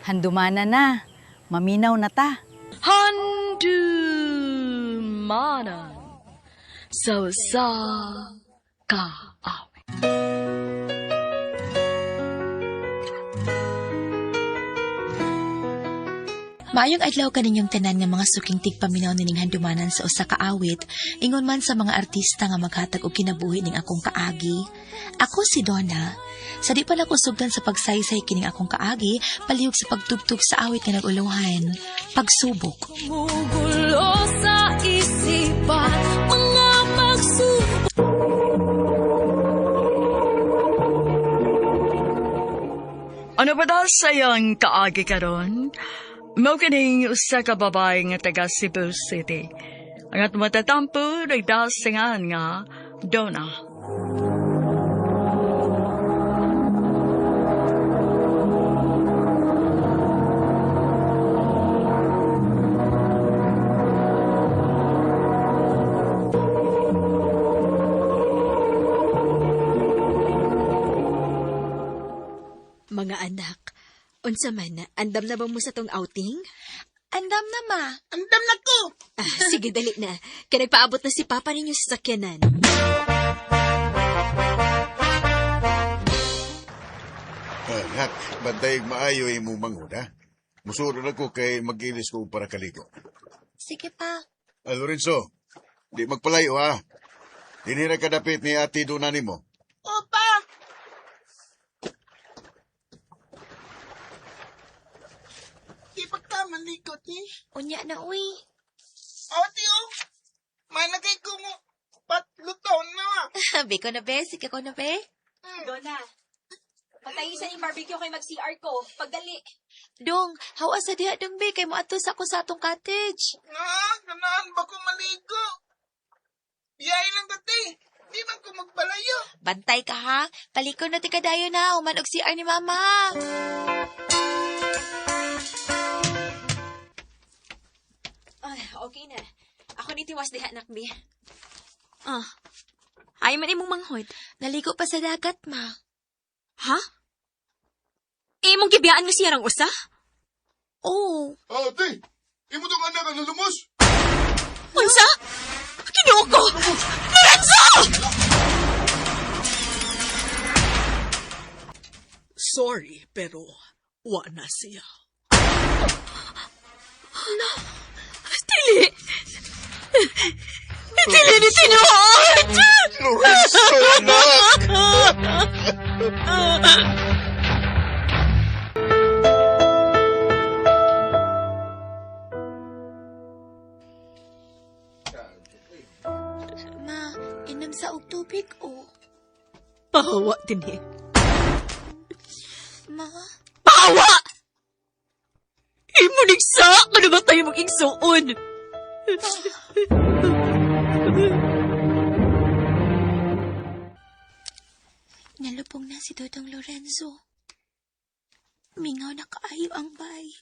Handumana na. Maminaw na ta. Handumanan sa kaawit. Maayong adlaw kaninyong tanan nga mga suking tigpaminaw nining handumanan sa usa ka awit, ingon man sa mga artista nga maghatag og kinabuhi ning akong kaagi. Ako si Donna. Sa di pa na ko sugdan sa pagsaysay kining akong kaagi, palihog sa pagtugtog sa awit nga nag-uluhan, pagsubok. Mugulo sa isipan, mga pagsubok. Ano ba daw sayang kaagi karon? Mao kining usa ka babae nga taga Cebu City. Ang at matatampo nagdasingan nga Donna. Mga anak, unsa man, andam na ba mo sa tong outing? Andam na ma. Andam na ko! Sige, dali na. Kaya nagpaabot na si Papa ninyo sa sakyanan. Anak, bantay maayo yung mong manguda. Musuro na ko kay mag-ilis ko para kaligo. Sige pa. Lorenzo, di magpalayo ha. Dinira ka dapit ni ati Dunani mo. Opa! Di ba ka malikot ni? Unya na uy. Ate oh! Managay ko mo patlutaw na. Biko na be, sige ko na be. Donna, patayisan yung barbecue kay mag-CR ko. Pagdali. Dong, hawa sa diha dong be, kay mo ato sa ako sa atong cottage. Ganahan ba ko maligo? Biyay lang dati. Di man ko magpalayo. Bantay ka ha, paliko na ti kadayo na, uman og CR ni mama. Ay, okay na. Ako ni tiwas diha, nakbi. Ay man imong manghod. Naligo pa sa dagat ma. Ha? Imong gibiyaan nga siyarang usa? Oh, Ate, imo tong anak ang nalumos. Unsa? Kinuha ko! Lorenzo! Sorry, pero wa na siya. Dili! Dili ni tinuod! Lorenzo, anak! ma, inom sa og tubig o. Pahawa din eh. Ma, Pawa! Imo nigsa! Ano ba tayo mong igsuon? nalupong na si Dodong Lorenzo. Mingaw na kaayo ang bay.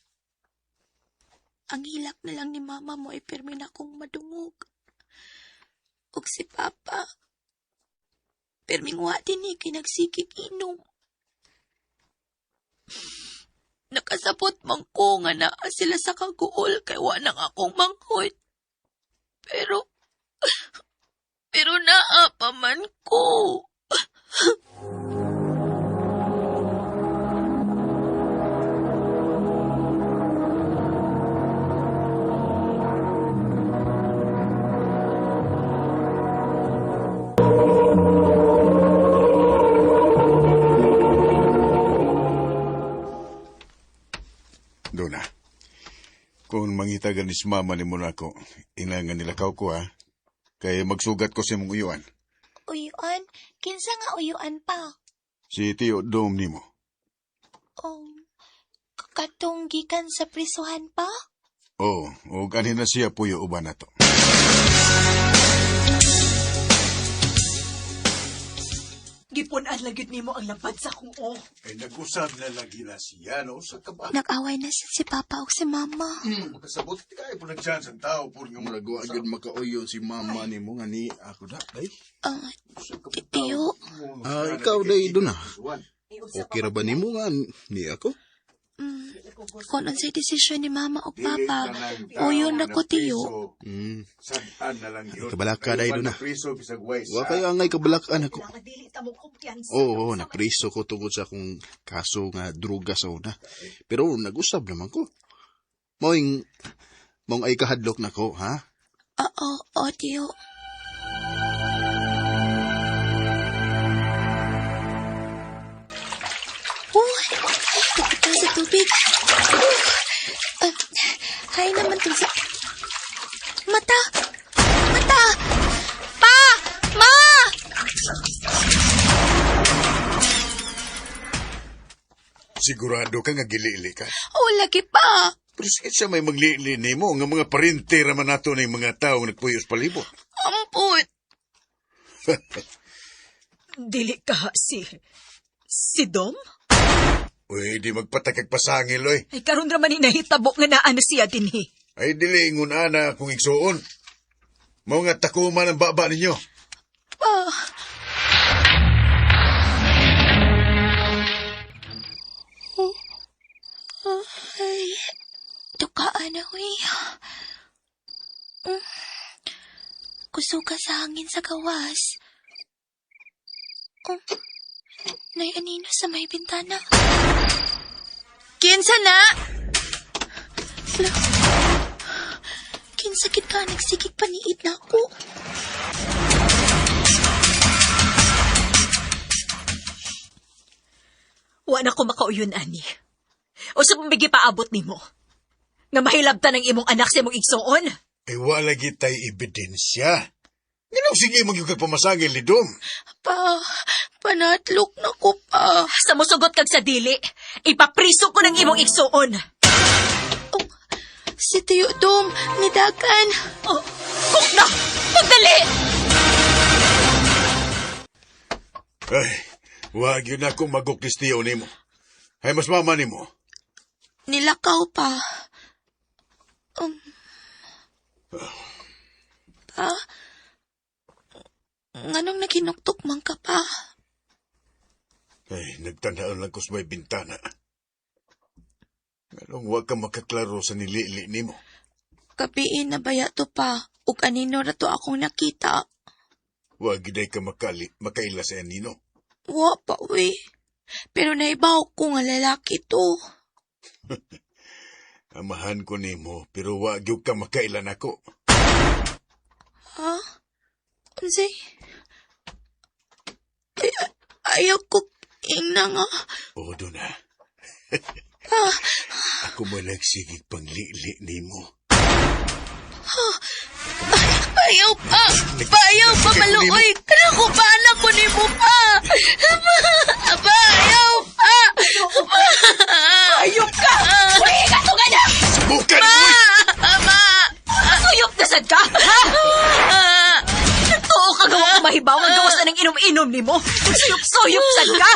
Ang hilak na lang ni mama mo ay permi na kong madungog. Ug si Papa, perming wa din ni kinagsikig inom. Nakasabot man ko nga naa sila sa kaguol kay wa nang akong manghod. Pero naa pa man ko. Dona, kung mangitagan ni si mama ni mo na ako, inangan nilakaw ko ha. Kaya magsugat ko sa mong uyuan. Uyuan? Kinsa nga uyuan pa? Si Tio Dom ni mo. Katong gikan sa prisuhan pa? Oo, o ganin na siya puyo uban na to. Gipunan lagid nimo ang lapad sa kong Ay nag-usab na lagi na siya, no? Sa kaba. Nag-away na si Papa o si Mama. Makasabot kaya po nag-chance ang tao. Puro nga Muragawa agad makauyo si mama ni mo nga ni ako na, day. Tiyo, Ikaw, day, doon na. Okay ra ba ni mo nga ni ako? kung unsay desisyon ni mama o papa, o yun na ko tiyo. Kabalaka dahil doon na. Wa kayo angay kabalakaan ako. Oo, napriso ko tungkol sa akong kaso nga druga sa una. Pero nag-usab naman ko. Mong ay kahadlok na ko, ha? Oo, tiyo. Kapit sa tubig. Hay naman to sa... Mata! Mata! Pa! Ma! Sigurado ka nga gili-ili ka. O, lagi pa. Pero sige siya may maglili mo, nga mga parinte raman nato na yung mga tao nagpuyos palibot. Ampun. Dili ka si Dom? Uy, di magpatakag pasangil, oy. Ay karon ra man hinahitabo nga naa na siya dinhi. Ay, dili ingon ana kung igsuon. Mao nga takuman ang baba ninyo. Pa. Ay, tukaan na, huy. Kusuga sa hangin sa gawas. Nay anino sa may bintana. Kinsa na? Kinsa gid ka nagsigig paniid na ako. Wa na ko makauyon ani. O sa pambigi paabot nimo. Nga mahilabtan ang imong anak sa imong igsuon. Ay, wala gitay ebidensya. Ganun sige magyugag pamasangil ni Dom. Panatlok na ko pa. Sa musugot kag sa dili, ipapriso ko ng imong igsuon. Oh, si Tiyo Dom, nidagan. Oh, kuk na! Pagdali! Ay, wag yun akong magukristiyo ni mo. Ay, mas mama ni mo. Nilakaw pa. Pa? Nganong naginuktok man ka pa? Ay, nagtandaan lang ko sa may bintana. Anong wag ka makaklaro sa nilili ni mo? Kapiin na baya to pa, ug anino na to akong nakita. Wag giday ka makaila sa anino. Wa pa, we. Pero naibaw ko nga lalaki to. Amahan ko ni mo, pero wag yung ka makailan ako. Ha? Unsay? Ayaw ko ingna nga. O, doon na. Pa? Ako mo nagsigig panglili ni mo. Ayaw pa! Ayaw pa, maluoy! Kaya ko pa, anak ko ni mo pa! Aba, ayaw pa! Ayok ka! Uy, katungan na! Subukan mo! Ama! Tuyok na sad ka, ha? Totoo ka gawa ko mahibaw ang gawas na ng inom-inom ni mo. Suyop-suyop sad ka!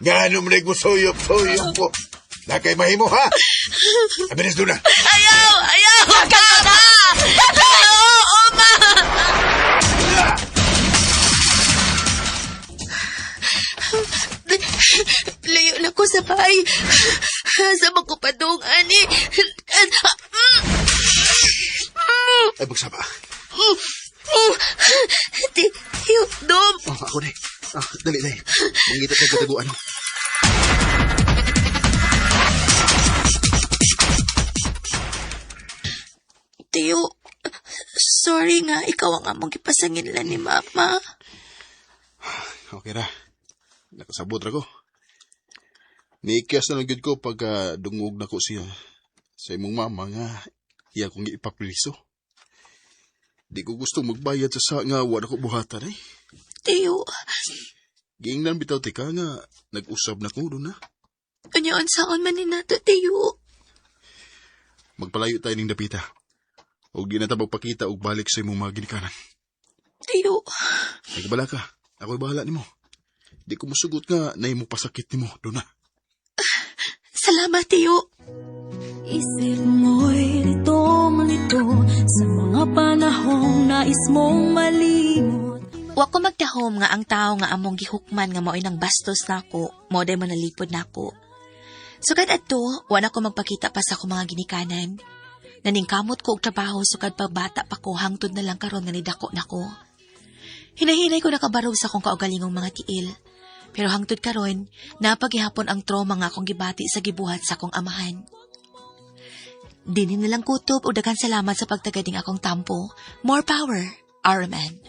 Nga ano mo nagmusuyop-suyop po. Nakay mahimo, ha? Abilis doon na. Ayaw! Ayaw! Kaka! Oma! Layo na ko sa bahay. Sa mga kupadong, ani. Ay, magsaba. Tiyo, Dom. Oh, ako na. Dali. Mangita sa kataguan. Tiyo, sorry nga, ikaw ang among ipasangin lang ni Mama. Okay ra. Nakasabot ra ko. Niikyas na lang gid ko pagka dungog na ko siya sa imong mama nga iya kong ipapriso. Di ko gusto magbayad sa nga wala ko buhatan eh. Tiyo, Giingnan bitaw tika nga nag-usab na ko doon na. unyaon saon man ni nato, Tiyo. Magpalayo tayo ning dapita. O di na ta magpakita og balik sa imong mga ginikanan. Tiyo, Ay kabala ka. Ako'y bahala nimo. Di ko musugot nga na imong pasakit nimo doon na. salamat, Tiyo. Isip mo'y litong-lito sa mga panahong nais mong malimot. Wa ko magdahom nga ang tao nga among gihukman nga mao'y nang bastos nako, mo day manalipod nako. Sukad adto, wala ko magpakita pa sa akong mga ginikanan. Naningkamot ko og trabaho sukad pagbata pa ko hangtod na lang karon nga nidako nako. Hinahinay ko nakabarog sa akong kaugalingong mga tiil. Pero hangtod karon, napaghihapon ang trauma nga akong gibati sa gibuhat sa akong amahan. Dini nilang kutob o daghang salamat sa pagtagading akong tampo. More power, Araman.